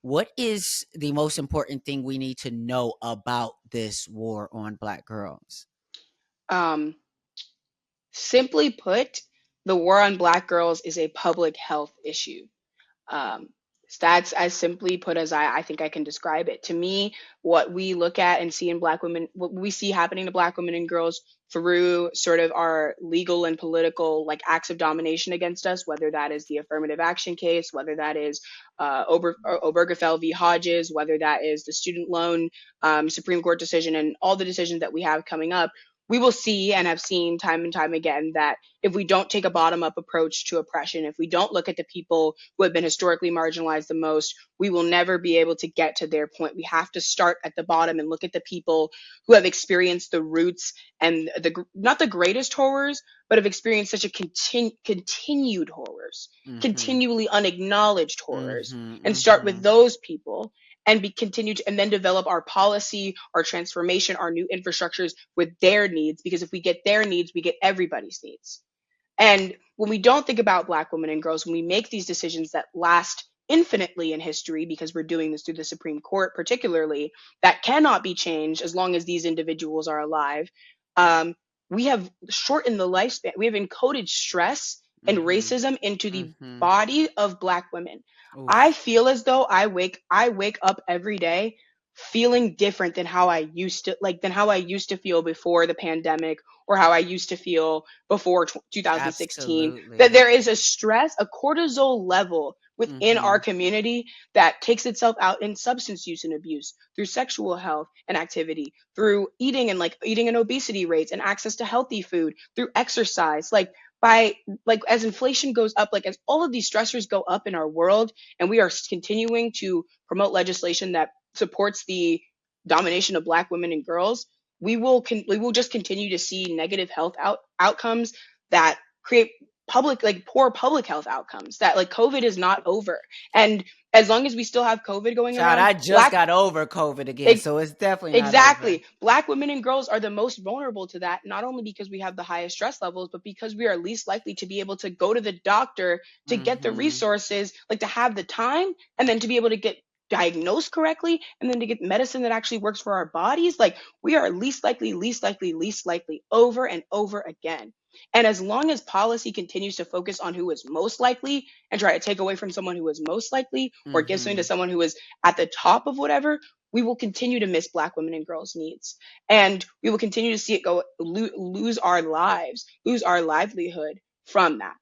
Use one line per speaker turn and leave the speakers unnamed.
What is the most important thing we need to know about this war on Black girls?
Um, Simply put, the war on Black girls is a public health issue. Um, that's as simply put as I think I can describe it. To me, what we look at and see in Black women, what we see happening to Black women and girls through sort of our legal and political like acts of domination against us, whether that is the affirmative action case, whether that is Obergefell v. Hodges, whether that is the student loan Supreme Court decision, and all the decisions that we have coming up, we will see and have seen time and time again that if we don't take a bottom up approach to oppression, if we don't look at the people who have been historically marginalized the most, we will never be able to get to their point. We have to start at the bottom and look at the people who have experienced the roots and the not the greatest horrors, but have experienced such a continued horrors,
Mhm.
continually unacknowledged horrors,
Mhm,
and start with
mhm.
those people and be continue to, and then develop our policy, our transformation, our new infrastructures with their needs. Because if we get their needs, we get everybody's needs. And when we don't think about Black women and girls, when we make these decisions that last infinitely in history, because we're doing this through the Supreme Court, particularly, that cannot be changed as long as these individuals are alive, um, we have shortened the lifespan. We have encoded stress and
Mhm.
racism into the
Mhm.
body of Black women. I
Oof.
feel as though I wake up every day feeling different than how I used to than how I used to feel before the pandemic, or how I used to feel before 2016. That
Absolutely.
there is a stress, a cortisol level within our
Mhm.
community that takes itself out in substance use and abuse, through sexual health and activity, through eating and eating and obesity rates and access to healthy food, through exercise. By as inflation goes up, as all of these stressors go up in our world, and we are continuing to promote legislation that supports the domination of Black women and girls, we will just continue to see negative health outcomes that create poor public health outcomes. That COVID is not over, and as long as we still have COVID going
Child,
around,
I just got over COVID again,
it,
so it's definitely not over.
exactly, Black women and girls are the most vulnerable to that. Not only because we have the highest stress levels, but because we are least likely to be able to go to the doctor to get the
Mhm.
resources, to have the time, and then to be able to get diagnosed correctly, and then to get medicine that actually works for our bodies. We are least likely, least likely, least likely, over and over again. And as long as policy continues to focus on who is most likely and try to take away from someone who is most likely, or give something to
Mhm.
someone who is at the top of whatever, we will continue to miss Black women and girls' needs. And we will continue to see it lose our lives, lose our livelihood from that.